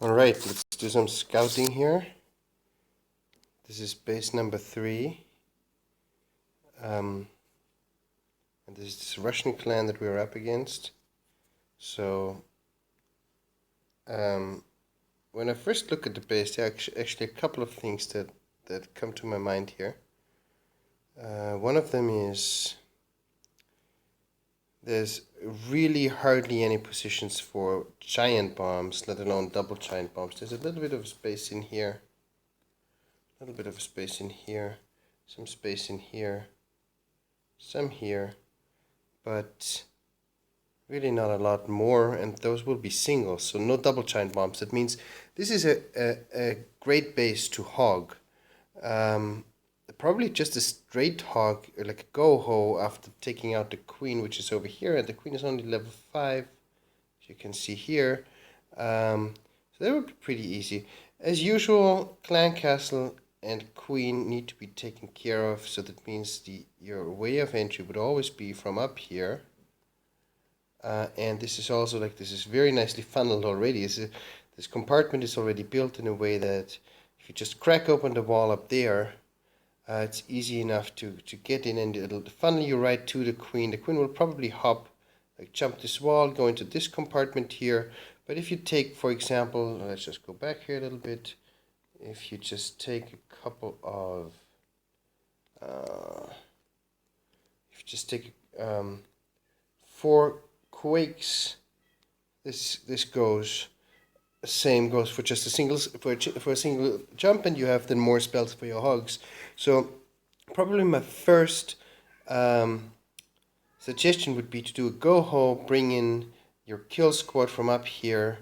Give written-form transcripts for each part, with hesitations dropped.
Alright, let's do some scouting here. This is base number 3. And this is this Russian clan that we're up against. So, when I first look at the base, there are actually a couple of things that come to my mind here. One of them is there's really hardly any positions for giant bombs, let alone double giant bombs. There's a little bit of space in here, a little bit of space in here, some space in here, some here, but really not a lot more, and those will be singles, so no double giant bombs. That means this is a great base to hog. Probably just a straight hog, like a GoHo, after taking out the queen, which is over here, and the queen is only level 5, as you can see here. So that would be pretty easy. As usual, clan castle and queen need to be taken care of, so that means your way of entry would always be from up here. And this is also this is very nicely funneled already. This compartment is already built in a way that if you just crack open the wall up there, it's easy enough to get in, and it'll funnel you right to the queen. The queen will probably hop, jump this wall, go into this compartment here. But if you take, for example, let's just go back here a little bit. If you just take a couple of, if you just take 4 quakes, this goes. Same goes for just a single for a single jump, and you have then more spells for your hogs. So probably my first suggestion would be to do a GoHo, bring in your kill squad from up here,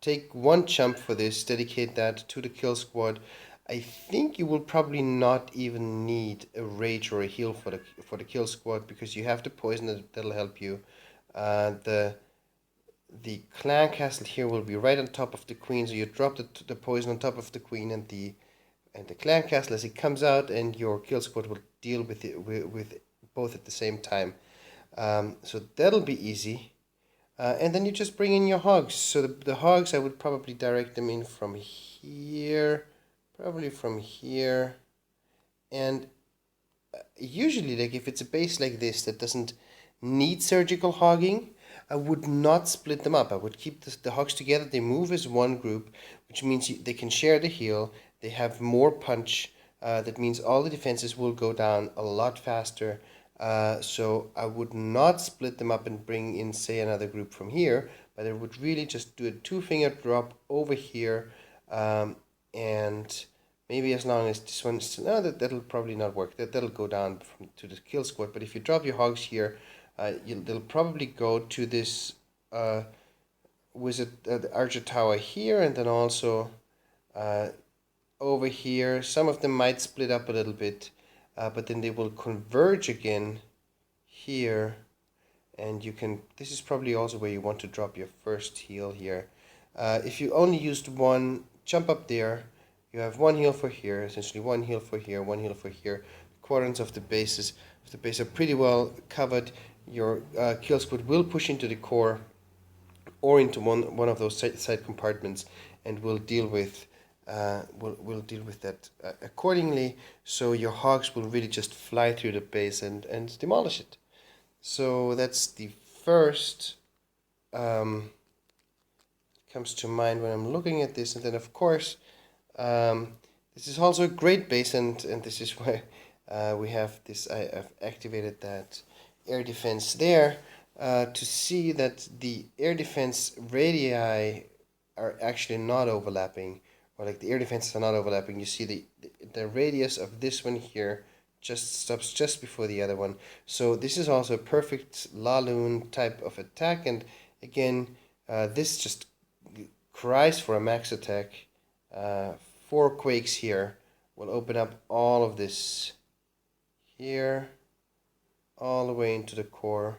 take 1 jump for this, dedicate that to the kill squad. I think you will probably not even need a rage or a heal for the kill squad, because you have the poison that'll help you. The clan castle here will be right on top of the queen, so you drop the poison on top of the queen and the clan castle as it comes out, and your kill squad will deal with it with both at the same time. So that'll be easy. And then you just bring in your hogs. So the hogs, I would probably direct them in from here, probably from here, and usually, if it's a base like this that doesn't need surgical hogging, I would not split them up. I would keep the hogs together. They move as one group, which means they can share the heal. They have more punch. That means all the defenses will go down a lot faster. So I would not split them up and bring in, say, another group from here, but I would really just do a 2-finger drop over here, and maybe as long as this one's... No, that'll probably not work. That'll go down to the kill squad. But if you drop your hogs here, they'll probably go to this wizard, the archer tower here, and then also over here. Some of them might split up a little bit, but then they will converge again here, and you can... This is probably also where you want to drop your first heal here. If you only used 1 jump up there, you have 1 heal for here, essentially 1 heal for here, 1 heal for here. Quadrants of the base are pretty well covered. Your kill squad will push into the core or into one of those side compartments, and will deal with that accordingly. So your hogs will really just fly through the base and demolish it. So that's the first comes to mind when I'm looking at this. And then of course this is also a great base, and this is why we have this. I've activated that air defense there to see that the air defense radii are actually not overlapping, or the air defenses are not overlapping. You see the radius of this one here just stops just before the other one. So this is also a perfect Laloon type of attack, and again this just cries for a max attack. 4 quakes here will open up all of this here, all the way into the core.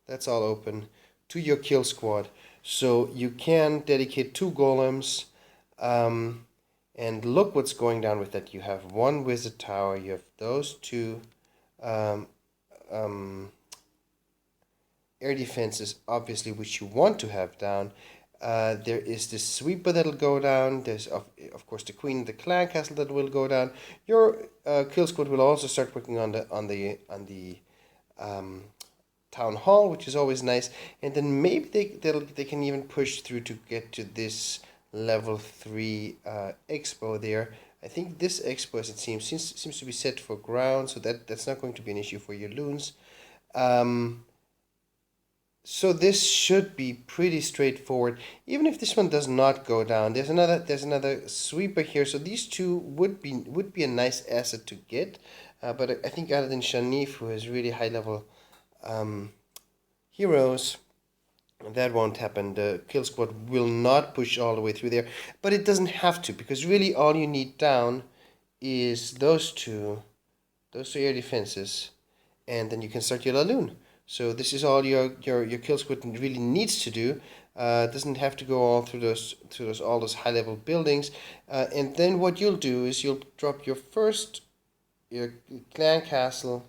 That's all open to your kill squad. So you can dedicate 2 golems, and look what's going down with that. You have 1 wizard tower, you have those 2 air defenses, obviously, which you want to have down. There is this sweeper that'll go down. There's of course the queen, the clan castle that will go down. Your kill squad will also start working on the town hall, which is always nice. And then maybe they can even push through to get to this level 3 expo there. I think this expo, as it seems to be set for ground, so that's not going to be an issue for your loons. So this should be pretty straightforward. Even if this one does not go down, there's another sweeper here. So these two would be a nice asset to get. But I think other than Shanif, who has really high level heroes, that won't happen. The kill squad will not push all the way through there, but it doesn't have to, because really all you need down is those two air defenses, and then you can start your Laloon. So this is all your kill squad really needs to do. It doesn't have to go all through all those high level buildings. And then what you'll do is you'll drop your clan castle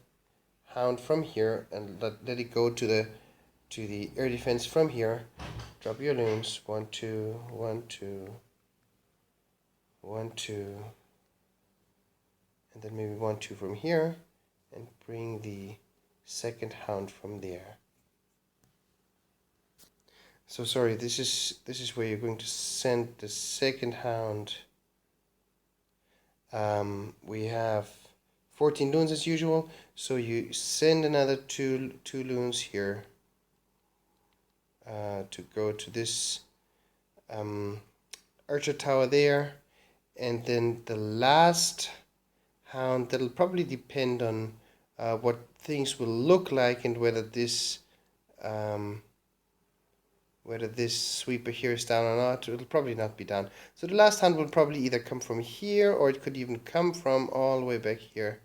hound from here and let it go to the air defense from here. Drop your loons. 1, 2, 1, 2, 1, 2, and then maybe 1, 2 from here, and bring the second hound from there. So sorry, this is where you're going to send the second hound. We have 14 loons as usual, so you send another two loons here to go to this archer tower there, and then the last hound, that'll probably depend on what things will look like and whether this sweeper here is down or not. It'll probably not be down. So the last hound will probably either come from here, or it could even come from all the way back here.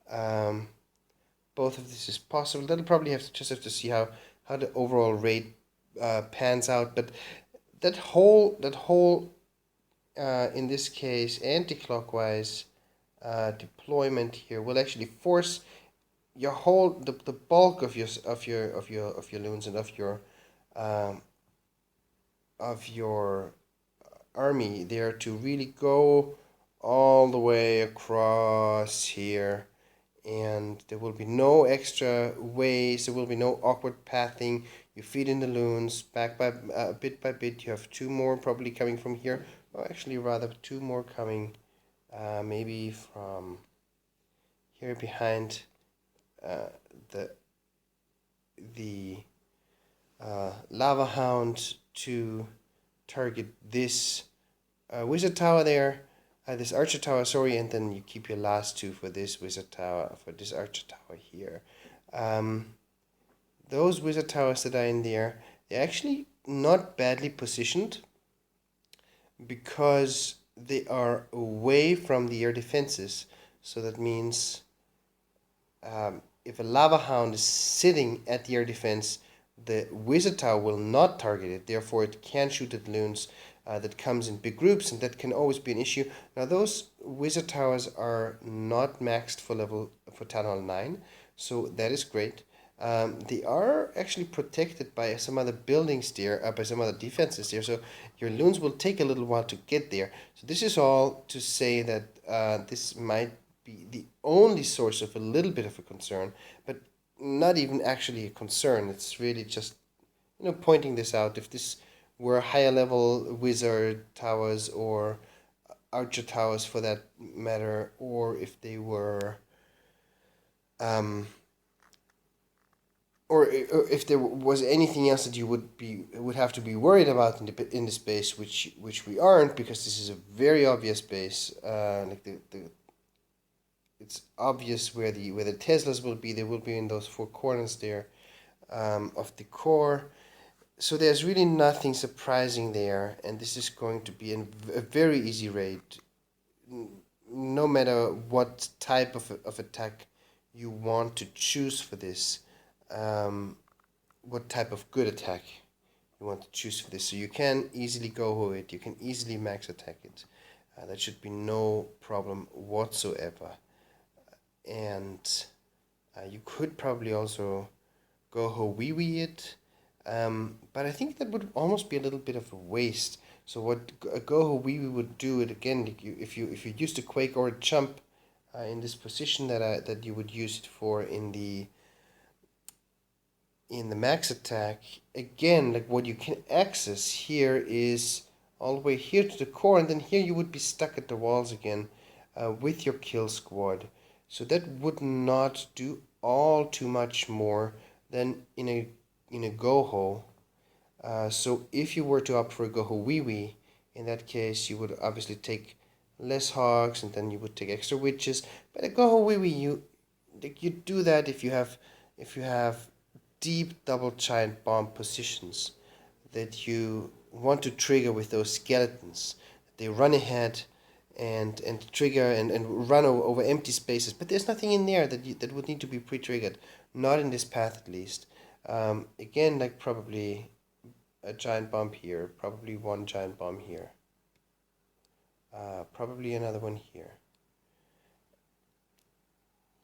Both of this is possible. That'll probably have to see how the overall raid pans out. But that whole in this case anti-clockwise deployment here will actually force your the bulk of your loons and of your army there to really go all the way across here, and there will be no extra ways. There will be no awkward pathing. You feed in the loons back by bit by bit. You have 2 more probably coming from here, or actually rather 2 more coming maybe from here behind the lava hound to target this wizard tower there, this archer tower, sorry, and then you keep your last 2 for this wizard tower, for this archer tower here. Those wizard towers that are in there, they're actually not badly positioned because they are away from the air defenses. So that means if a lava hound is sitting at the air defense, the wizard tower will not target it. Therefore, it can shoot at loons that comes in big groups, and that can always be an issue. Now, those wizard towers are not maxed for Town Hall 9, so that is great. They are actually protected by some other buildings there, by some other defenses there, so your loons will take a little while to get there. So this is all to say that this might be the only source of a little bit of a concern, but not even actually a concern. It's really just, pointing this out. If this were higher level wizard towers or archer towers for that matter, or if they were or if there was anything else that you would have to be worried about in this base, which we aren't, because this is a very obvious base. It's obvious where the Teslas will be. They will be in those 4 corners there of the core. So there's really nothing surprising there, and this is going to be a very easy raid. No matter what type of attack you want to choose for this, what type of good attack you want to choose for this. So you can easily GoHo it, you can easily max attack it. That should be no problem whatsoever. And you could probably also GoHo Wee it. But I think that would almost be a little bit of a waste. So what a GoHo Wee would do it again, if you used a Quake or a Jump in this position that you would use it for in the max attack, again, like what you can access here is all the way here to the core, and then here you would be stuck at the walls again with your kill squad. So that would not do all too much more than in a GoHo. So if you were to opt for a GoHo Wee, in that case you would obviously take less hogs, and then you would take extra witches. But a GoHo Wee, you do that if you have deep double giant bomb positions that you want to trigger with those skeletons. They run ahead and trigger and run over empty spaces, but there's nothing in there that would need to be pre-triggered, not in this path at least. Again, like probably a giant bomb here, probably one giant bomb here, probably another one here.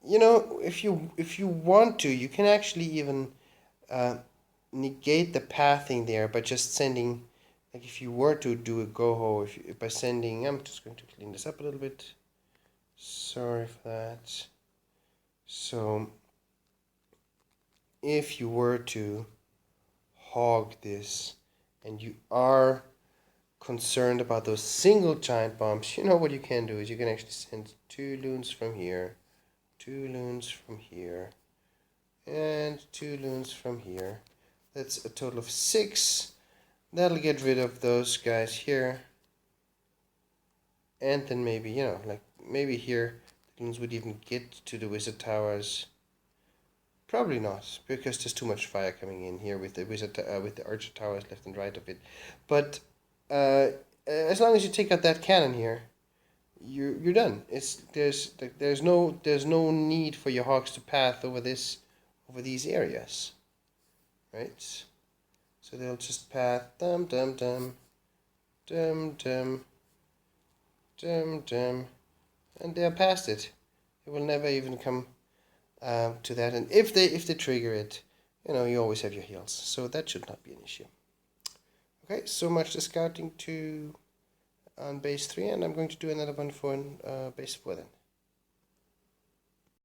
You know, if you want to, you can actually even negate the pathing there by just sending, like if you were to do a GoHo, by sending, I'm just going to clean this up a little bit. Sorry for that. So if you were to hog this and you are concerned about those single giant bombs, you know what you can do is you can actually send 2 loons from here, 2 loons from here, and 2 loons from here. That's a total of 6. That'll get rid of those guys here. And then maybe, you know, like maybe here the loons would even get to the wizard towers. Probably not, because there's too much fire coming in here with the with the archer towers left and right of it. But as long as you take out that cannon here, you're done. There's no need for your hogs to path over these areas, right? So they'll just path dum dum dum dum dum dum dum, and they're past it. They will never even come to that. And if they trigger it, you know, you always have your heals, so that should not be an issue. Okay, so much the scouting 2 on base 3, and I'm going to do another one for base 4 then.